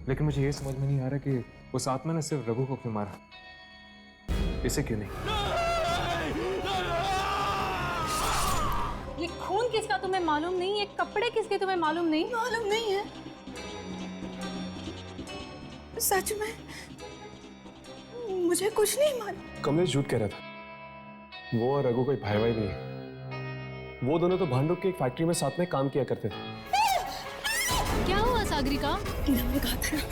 लेकिन मुझे ये समझ में नहीं आ रहा कि उस आत्मा ने सिर्फ रघु को क्यों मारा, इसे क्यों नहीं? ये खून किसका तुम्हें मालूम नहीं? ये कपड़े किसके तुम्हें मालूम नहीं? मालूम नहीं है, सच में मुझे कुछ नहीं मालूम। कमलेश झूठ कह रहा था। वो और रघु कोई भाई भाई नहीं है। वो दोनों तो भांडुप की एक फैक्ट्री में साथ में काम किया करते थे। क्या हुआ सागरिका? हमने कहा था ना,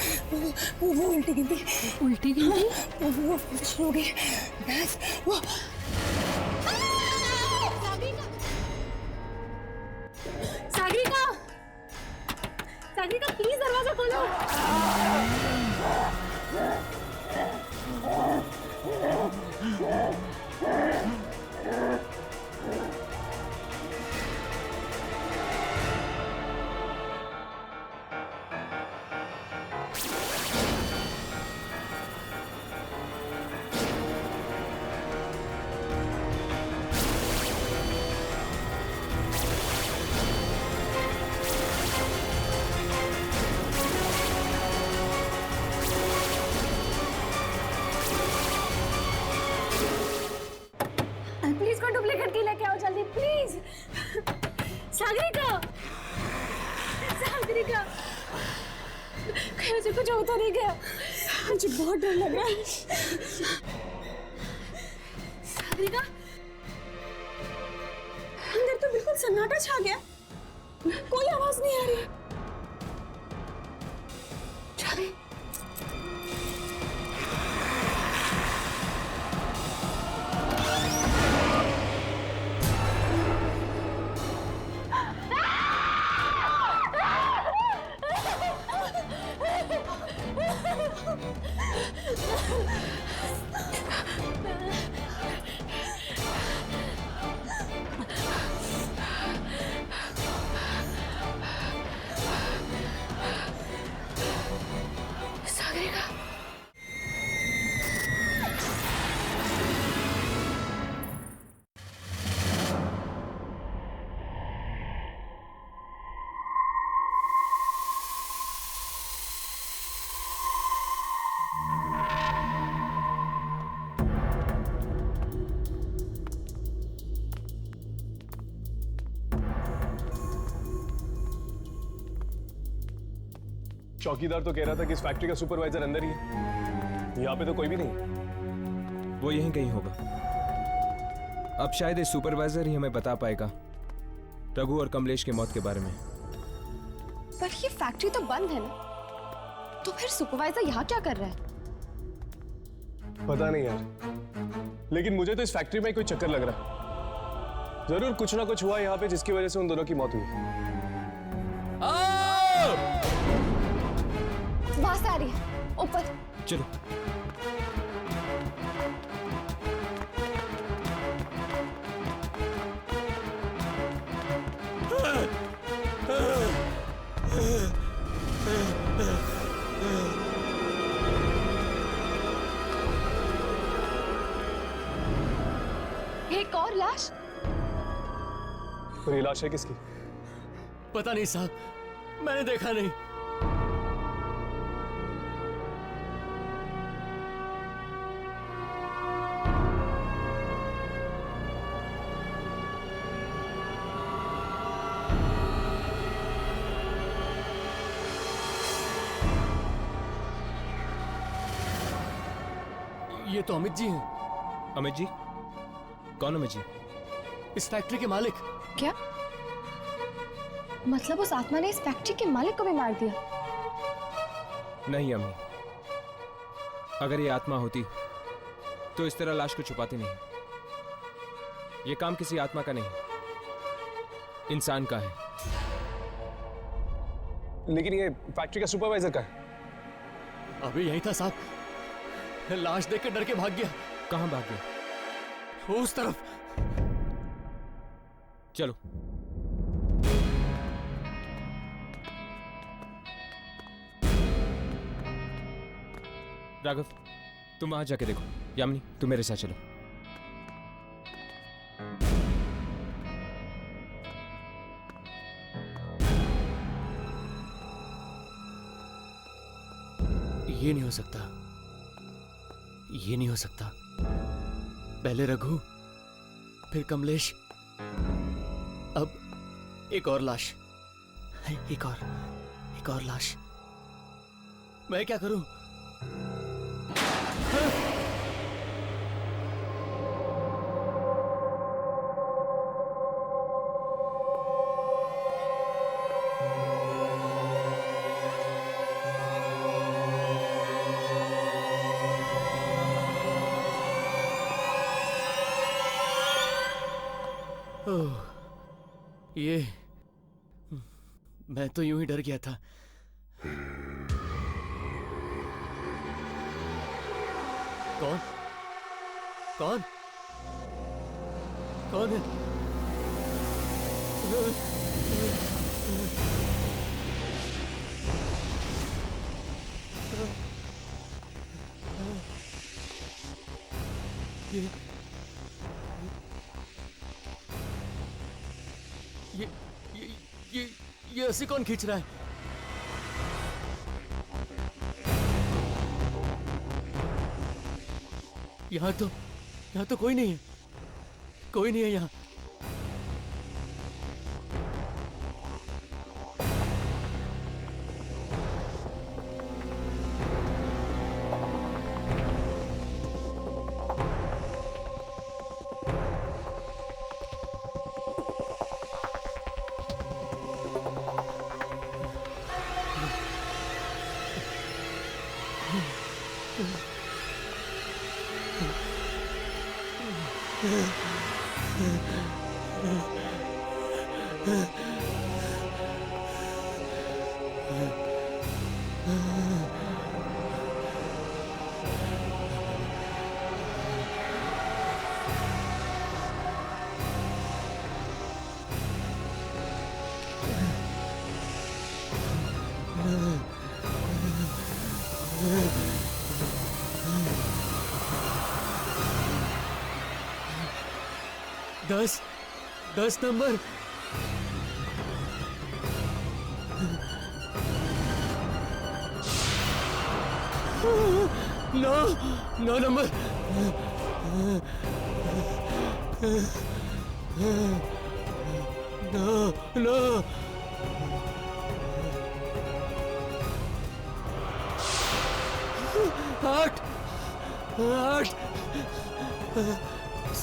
वो उल्टी गिनती। उल्टी गिनती? वो शुरू हो गई बस। वो सागरिका, सागरिका प्लीज दरवाजा खोलो। प्लीज को डुप्लीकेट की लेके आओ जल्दी प्लीज। सागरिका, सागरिका, कहीं मुझे कुछ होता नहीं गया? मुझे बहुत डर लग रहा है। सागरिका, अंदर तो बिल्कुल सन्नाटा छा गया, कोई आवाज नहीं आ रही। चले सागरिका, चौकीदार तो कह रहा था कि इस फैक्ट्री का सुपरवाइजर अंदर ही है। यहाँ पे तो कोई भी नहीं। वो यहीं कहीं होगा। अब शायद इस सुपरवाइजर ही हमें बता पाएगा रघु और कमलेश की मौत के बारे में। पर ये फैक्ट्री तो बंद है ना, तो फिर सुपरवाइजर यहाँ क्या कर रहा है? पता नहीं यार, लेकिन मुझे तो इस फैक्ट्री में कोई चक्कर लग रहा है। जरूर कुछ ना कुछ हुआ यहाँ पे जिसकी वजह से उन दोनों की मौत हुई। वहां से आ रही है, ऊपर चलो। एक और लाश। और ये लाश है किसकी? पता नहीं साहब, मैंने देखा नहीं। ये तो अमित जी हैं। अमित जी? कौन अमित जी? इस फैक्ट्री के मालिक। क्या मतलब उस आत्मा ने इस फैक्ट्री के मालिक को भी मार दिया? नहीं अम्मी, अगर ये आत्मा होती तो इस तरह लाश को छुपाती नहीं। ये काम किसी आत्मा का नहीं, इंसान का है। लेकिन ये फैक्ट्री का सुपरवाइजर का है। अभी यही था साहब, लाश देख के डर के भाग गया। कहां भाग गया? उस तरफ। चलो। राघव, तुम वहां जाके देखो। यामिनी तुम मेरे साथ चलो। ये नहीं हो सकता, ये नहीं हो सकता। पहले रघु, फिर कमलेश, अब एक और लाश, एक और लाश। मैं क्या करूं? ओह, ये मैं तो यूं ही डर गया था। कौन कौन कौन है? ये ये रस्सी कौन खींच रहा है? यहाँ तो कोई नहीं है, कोई नहीं है यहाँ। दस नंबर। नौ नंबर। नो 8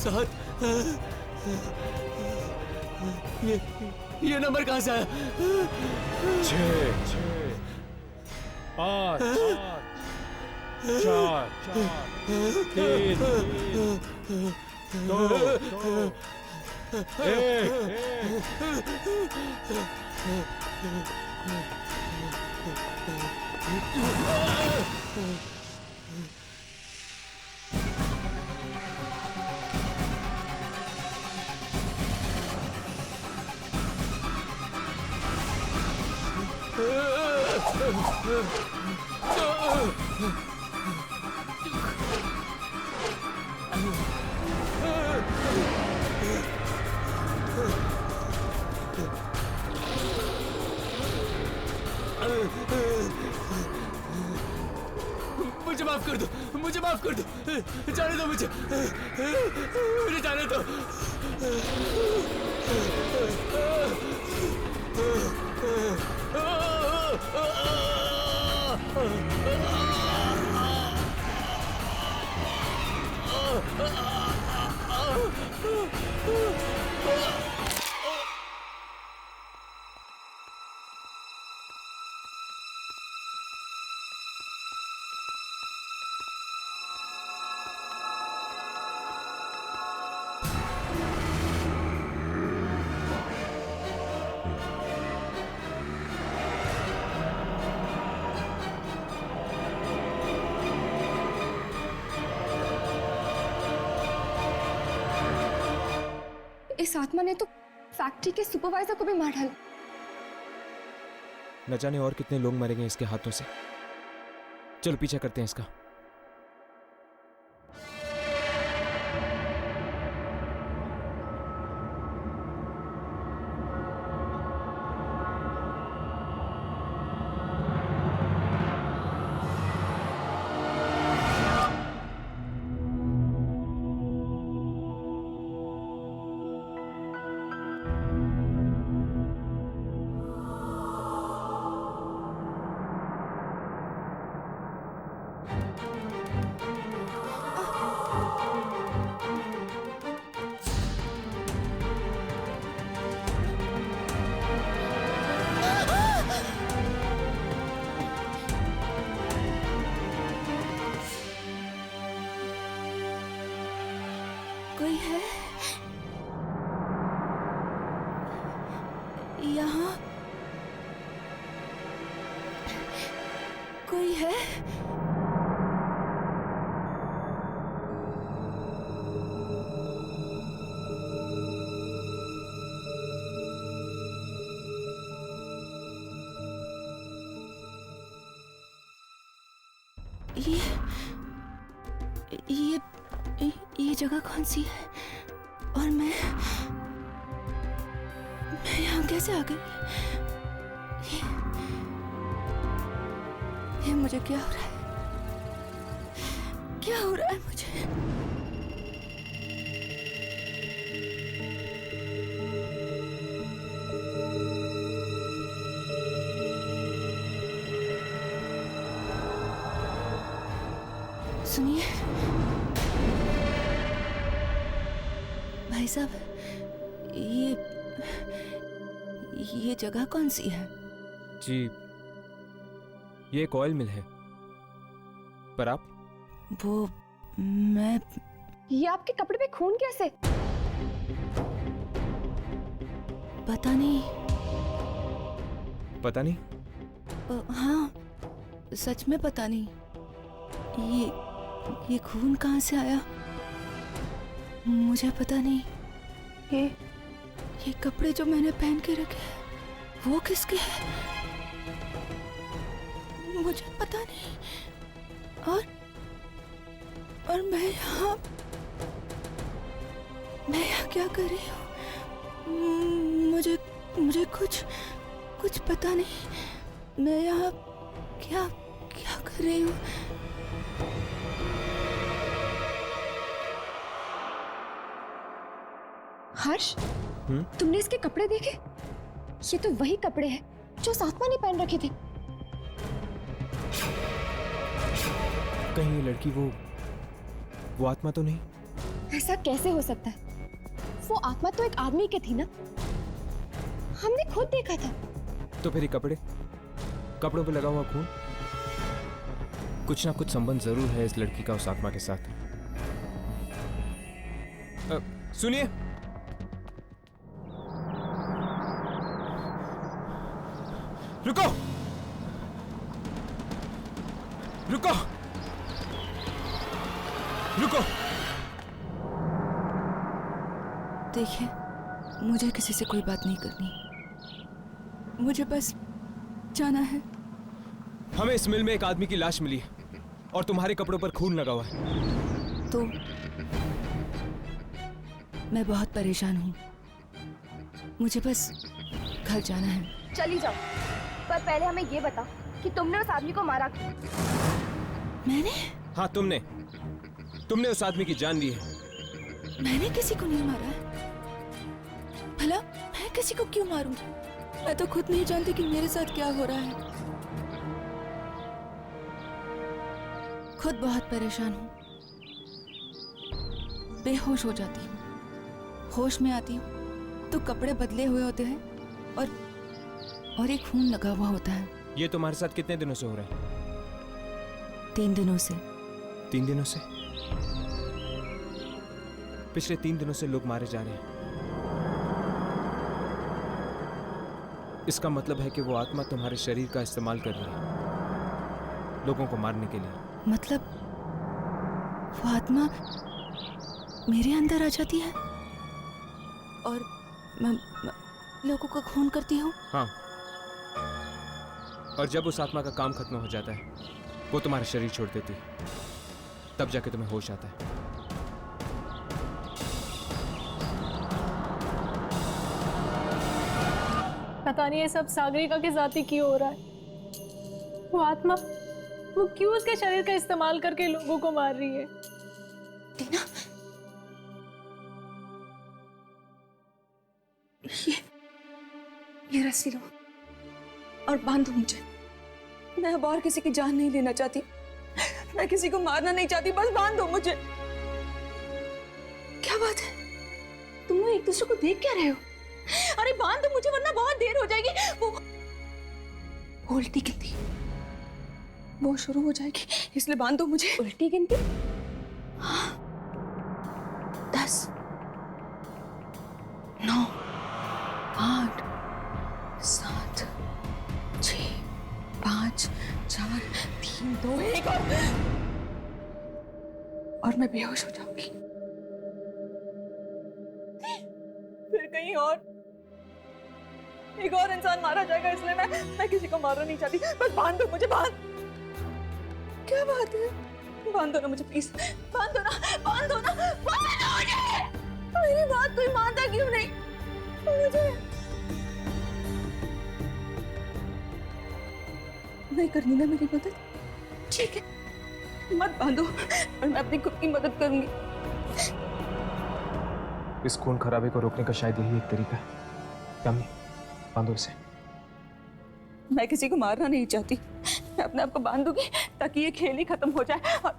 7। ये नंबर कहां से आया? 6 8 4 3 2 मुझे माफ कर दो, मुझे माफ कर दो, जाने दो मुझे जाने दो। इस आत्मा ने तो फैक्ट्री के सुपरवाइजर को भी मार डाला। न जाने और कितने लोग मरेंगे इसके हाथों से। चलो पीछा करते हैं इसका। कोई है यहाँ? कोई है? ये जगह कौन सी है? और मैं यहाँ कैसे आ गई? ये मुझे क्या हो रहा है? क्या हो रहा है मुझे? सुनिए भाई साहब, ये जगह कौन सी है? जी, ये एक ऑयल मिल है। पर आप? वो मैं ये आपके कपड़े पे खून कैसे? पता नहीं। पता नहीं? हाँ, सच में पता नहीं। ये खून कहाँ से आया मुझे पता नहीं। ये कपड़े जो मैंने पहन के रखे हैं वो किसके हैं मुझे पता नहीं। और मैं यहाँ क्या कर रही हूँ? मुझे कुछ पता नहीं। मैं यहाँ क्या कर रही हूँ? हर्ष, तुमने इसके कपड़े देखे? ये तो वही कपड़े हैं जो उस आत्मा ने पहन रखे थे। कहीं ये लड़की वो आत्मा तो नहीं? ऐसा कैसे हो सकता है? वो आत्मा तो एक आदमी की थी ना, हमने खुद देखा था। तो फिर ये कपड़ों पे लगा हुआ खून, कुछ ना कुछ संबंध जरूर है इस लड़की का उस आत्मा के साथ। सुनिए, रुको रुको रुको। देखिए, मुझे किसी से कोई बात नहीं करनी। मुझे बस जाना है। हमें इस मिल में एक आदमी की लाश मिली है और तुम्हारे कपड़ों पर खून लगा हुआ है। तो मैं बहुत परेशान हूँ, मुझे बस घर जाना है। चली जाओ, पर पहले हमें ये बताओ कि तुमने उस आदमी को मारा क्यों? मैंने? हाँ, तुमने उस आदमी की जान ली है। मैंने किसी को नहीं मारा है। भला मैं किसी को क्यों मारूंगी? मैं तो खुद नहीं जानती कि मेरे साथ क्या हो रहा है। खुद बहुत परेशान हूँ, बेहोश हो जाती हूँ। होश में आती हूँ तो कपड़े बदले हुए होते हैं और एक खून लगा हुआ होता है। ये तुम्हारे साथ कितने दिनों से हो रहा है? 3 दिनों से। 3 दिनों से? पिछले 3 दिनों से लोग मारे जा रहे हैं। इसका मतलब है कि वो आत्मा तुम्हारे शरीर का इस्तेमाल कर रही है लोगों को मारने के लिए। मतलब वो आत्मा मेरे अंदर आ जाती है और मैं लोगों का खून करती हूँ? हाँ, और जब उस आत्मा का काम खत्म हो जाता है, वो तुम्हारा शरीर छोड़ देती है, तब जाके तुम्हें होश आता है। पता नहीं ये सब सागरिका के साथ ही क्यों हो रहा है। वो आत्मा वो क्यों उसके शरीर का इस्तेमाल करके लोगों को मार रही है? टीना, ये रस्सी लो और बांधो मुझे। मैं अब और किसी की जान नहीं लेना चाहती, मैं किसी को मारना नहीं चाहती, बस बांधो मुझे। क्या बात है, तुम लोग एक दूसरे को देख क्या रहे हो? अरे बांधो मुझे वरना बहुत देर हो जाएगी। वो उल्टी गिनती वो शुरू हो जाएगी, इसलिए बांधो मुझे। उल्टी गिनती? हाँ, 10 और मैं बेहोश हो जाऊंगी। फिर कहीं और एक और इंसान मारा जाएगा, इसलिए मैं किसी को मारना नहीं चाहती। बस बांध दो मुझे, बांध। क्या बात है, बांध दो ना मुझे प्लीज, बांध दो ना, बांध दो ना, बांध दो मुझे। मेरी बात कोई मानता क्यों नहीं मुझे? नहीं करनी ना मेरी मदद, ठीक है मत बांधो, और मैं अपनी खुद की मदद करूंगी। इस खून खराबे को रोकने का शायद यही एक तरीका है। यामिनी, बांधो इसे। मैं किसी को मारना नहीं चाहती, मैं अपने आप को बांधूंगी ताकि ये खेल ही खत्म हो जाए। और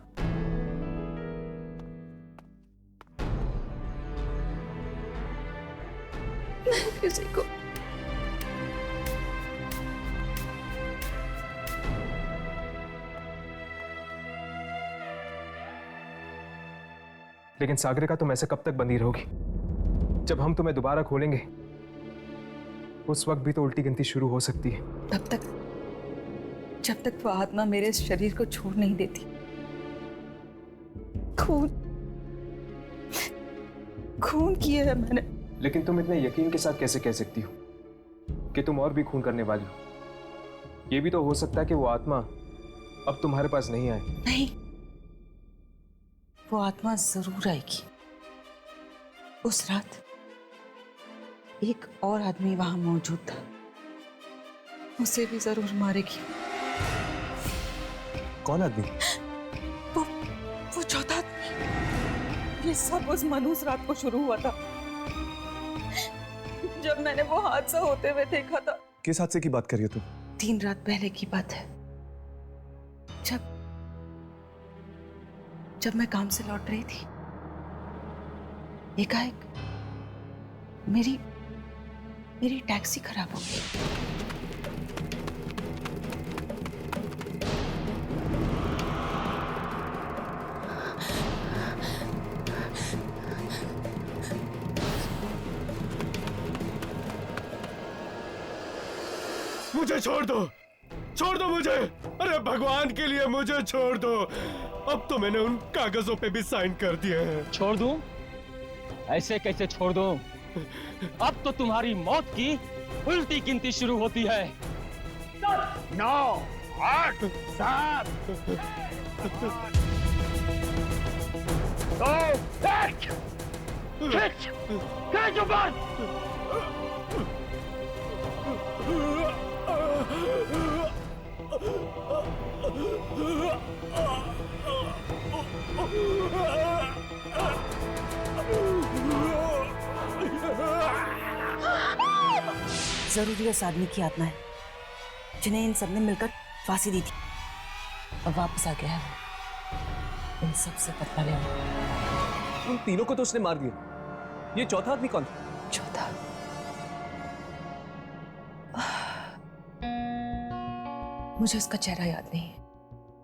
मैं किसी को लेकिन सागरिका, तुम ऐसे कब तक बंधी रहोगी? जब हम तुम्हें दोबारा खोलेंगे उस वक्त भी तो उल्टी गिनती शुरू हो सकती है। तब तक, जब तक वो आत्मा मेरे शरीर को छोड़ नहीं देती। खून खून किया है मैंने। लेकिन तुम इतने यकीन के साथ कैसे कह सकती हो कि तुम और भी खून करने वाली हो? यह भी तो हो सकता है कि वो आत्मा अब तुम्हारे पास नहीं आए। नहीं, वो आत्मा जरूर आएगी। उस रात एक और आदमी वहां मौजूद था, उसे भी जरूर मारेगी। कौन आदमी? वो चौथा आदमी। ये सब उस मनहूस रात को शुरू हुआ था, जब मैंने वो हादसा होते हुए देखा था। किस हादसे की बात कर रही हो तुम? 3 रात पहले की बात है, जब मैं काम से लौट रही थी, एकाएक मेरी टैक्सी खराब हो गई। मुझे छोड़ दो मुझे। अरे भगवान के लिए मुझे छोड़ दो। अब तो मैंने उन कागजों पे भी साइन कर दिए हैं। छोड़ दूं? ऐसे कैसे छोड़ दूं? अब तो तुम्हारी मौत की उल्टी गिनती शुरू होती है। 9, 8, 7, 2, 1, खींच ऊपर। जरूर उस आदमी की आत्मा है जिन्हें इन सबने मिलकर फांसी दी थी, और वापस आ गया है इन सब से बदला लेने। उन तीनों को तो उसने मार दिया। ये चौथा आदमी कौन था? चौथा, मुझे उसका चेहरा याद नहीं है।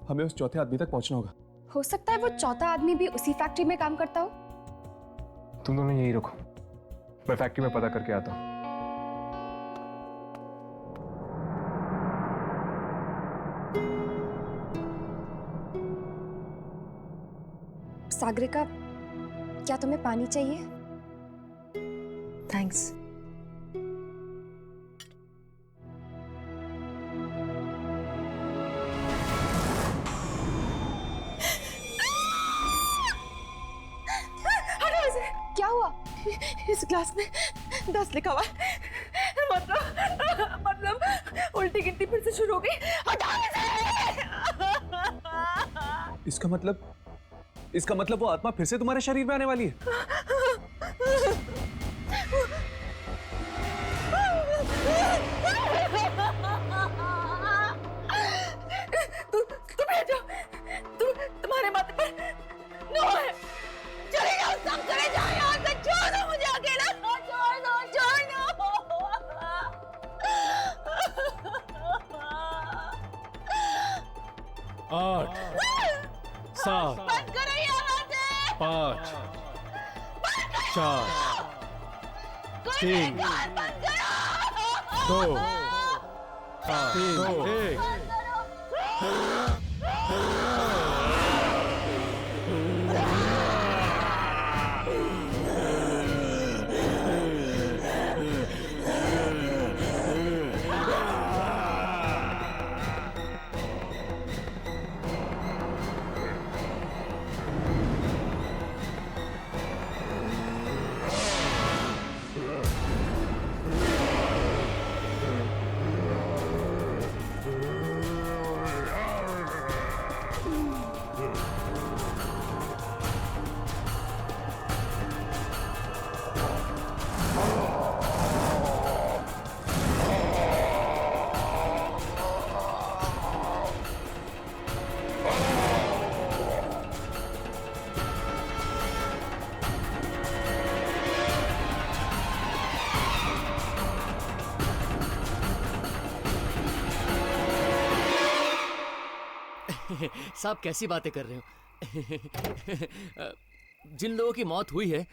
हमें उस चौथे आदमी तक पहुंचना होगा। हो सकता है वो चौथा आदमी भी उसी फैक्ट्री में काम करता हो। तुम दोनों यहीं रुको, मैं फैक्ट्री में पता करके आता हूँ। सागरिका, क्या तुम्हें पानी चाहिए? थैंक्स। क्या हुआ? इस ग्लास में 10 लिखा हुआ है। मतलब उल्टी गिनती फिर से शुरू हो गई। हटाओ इसे। इसका मतलब वो आत्मा फिर से तुम्हारे शरीर में आने वाली है। तुम जाओ, तुम्हारे माथे पर नो है। चले जाओ, सब चले जाओ यहाँ से। छोड़ दो मुझे अकेला, छोड़ दो। 8, 7, बंद करो ये आवाज़ें। 5, 4, 3, 2, 1। साहब कैसी बातें कर रहे हो? जिन लोगों की मौत हुई है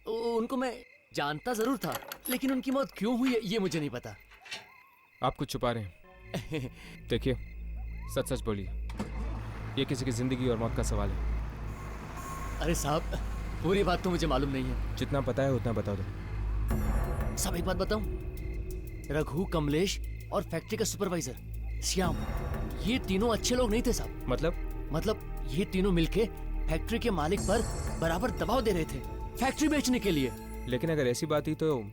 उनको मैं जानता जरूर था, लेकिन उनकी मौत क्यों हुई है ये मुझे नहीं पता। आप कुछ छुपा रहे हैं। देखिए, सच सच बोलिए, ये किसी की जिंदगी और मौत का सवाल है। अरे साहब, पूरी बात तो मुझे मालूम नहीं है। जितना पता है उतना बता दो। साहब एक बात बताऊं, रघु, कमलेश और फैक्ट्री का सुपरवाइजर श्याम, ये तीनों अच्छे लोग नहीं थे साहब। मतलब ये तीनों मिलके फैक्ट्री के मालिक पर बराबर दबाव दे रहे थे फैक्ट्री बेचने के लिए। लेकिन अगर ऐसी बात थी तो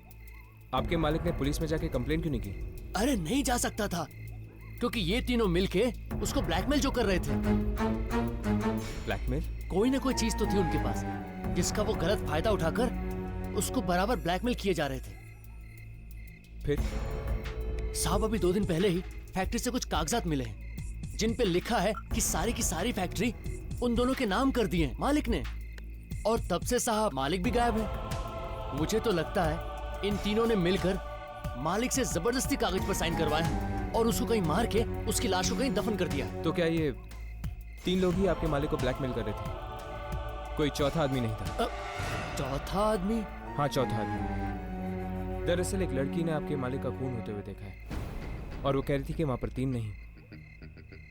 आपके मालिक ने पुलिस में जाके कंप्लेन क्यों नहीं की? अरे नहीं जा सकता था, क्योंकि ये तीनों मिलके उसको ब्लैकमेल जो कर रहे थे। ब्लैकमेल? कोई ना कोई चीज तो थी उनके पास जिसका वो गलत फायदा उठाकर उसको बराबर ब्लैकमेल किए जा रहे थे। फिर? साहब अभी 2 दिन पहले ही फैक्ट्री से कुछ कागजात मिले हैं जिन पे लिखा है कि सारी की सारी फैक्ट्री उन दोनों के नाम कर दी है मालिक ने, और तब से साहब मालिक भी गायब है। मुझे तो लगता है इन तीनों ने मिलकर मालिक से जबरदस्ती कागज पर साइन करवाए और उसको कहीं मार के उसकी लाश को कहीं दफन कर दिया। तो क्या ये 3 लोग ही आपके मालिक को ब्लैकमेल कर रहे थे? कोई चौथा आदमी नहीं था? चौथा आदमी? हाँ, चौथा आदमी। दरअसल एक लड़की ने आपके मालिक का खून होते हुए देखा है और वो कह रही थी कि वहां पर 3 नहीं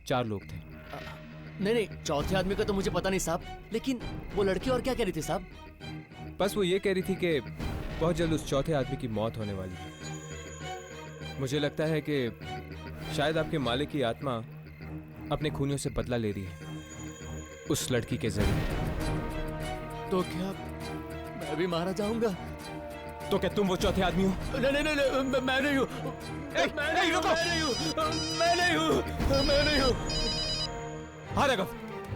4 लोग थे। नहीं, चौथे आदमी का तो मुझे पता नहीं साहब, लेकिन वो लड़की और क्या कह रही थी साहब? बस वो ये कह रही थी कि बहुत जल्द उस चौथे आदमी की मौत होने वाली है। मुझे लगता है कि शायद आपके मालिक की आत्मा अपने खूनियों से बदला ले रही है उस लड़की के जरिए। तो क्या मैं भी मारा जाऊंगा? तो क्या तुम वो चौथे आदमी हो? नहीं, मैं नहीं हूँ। मैं नहीं हूँ। हाँ राघव,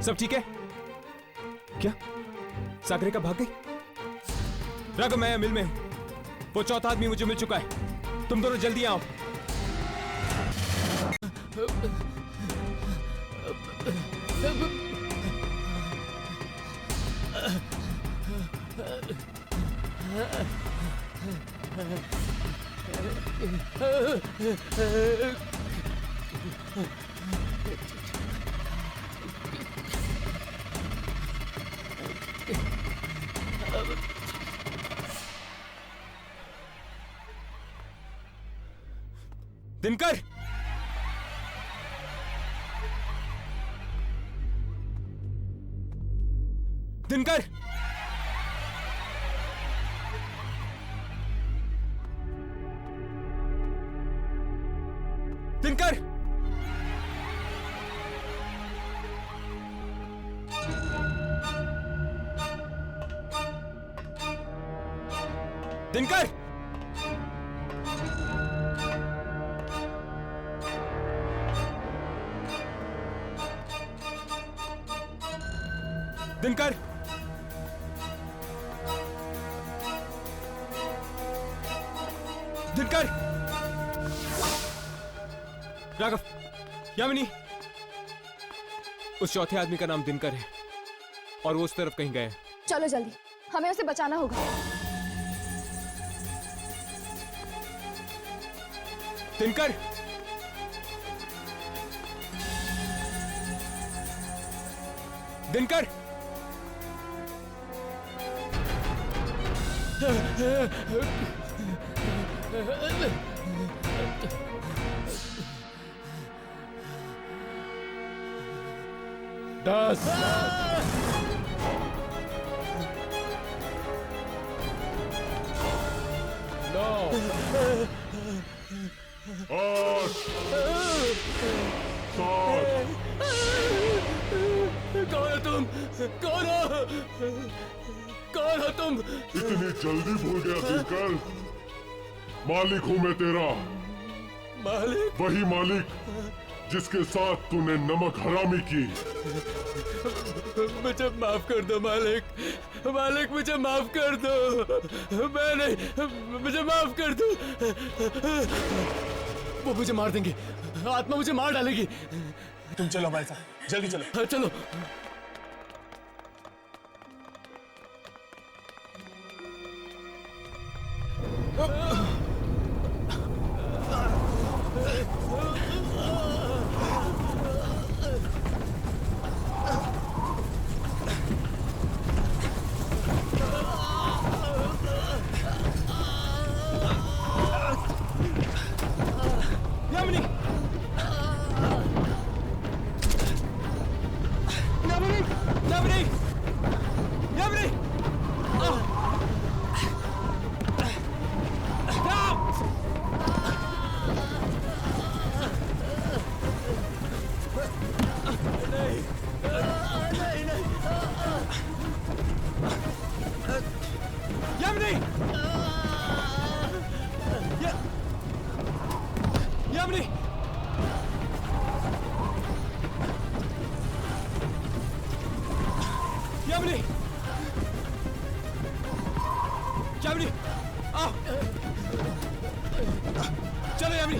सब ठीक है क्या? सागरिका भाग गई? राघव, मैं मिल में हूँ। वो चौथा आदमी मुझे मिल चुका है। तुम दोनों जल्दी आओ। दिनकर, दिनकर, दिनकर, दिनकर, दिनकर, दिनकर, राघव, यामिनी, उस चौथे आदमी का नाम दिनकर है और वो उस तरफ कहीं गया है। चलो जल्दी, हमें उसे बचाना होगा। दिनकर, दिनकर, 10 कौन हो तुम? कौन हो? कौन हो तुम? इतनी जल्दी भूल गया दिनकर? मालिक हूं मैं तेरा, मालिक? वही मालिक जिसके साथ तूने नमक हरामी की। मुझे माफ कर दो मालिक, मालिक मुझे माफ कर दो, मैं नहीं, मुझे माफ कर दो। वो मुझे मार देंगे, आत्मा मुझे मार डालेगी। तुम चलो हमारे साथ, जल्दी चलो। हाँ, चलो। यामिनी! यामिनी! यामिनी! यामिनी! यामिनी! यामिनी! यामिनी! यामिनी! आओ! चलो यामिनी!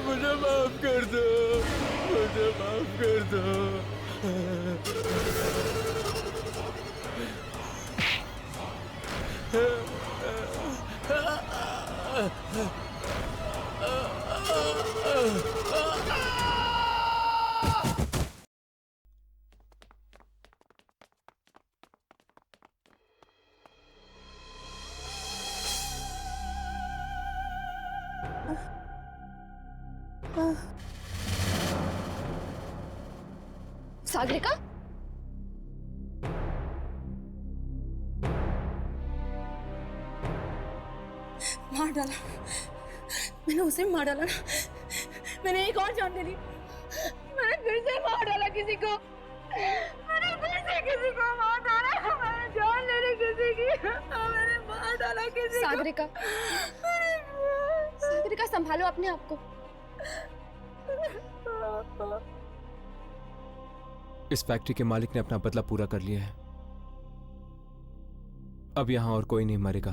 मुझे माफ कर दो, मुझे माफ कर दो। सागरिका? मार डाला, मैंने उसे मार डाला ना। मैंने एक और जान ले ली, मैंने फिर से मार डाला किसी को, मैंने फिर से किसी को मार डाला, मैंने जान ले ली किसी की, मैंने मार डाला किसी को। सागरिका, सागरिका संभालो अपने आप को। इस फैक्ट्री के मालिक ने अपना बदला पूरा कर लिया है। अब यहां और कोई नहीं मरेगा।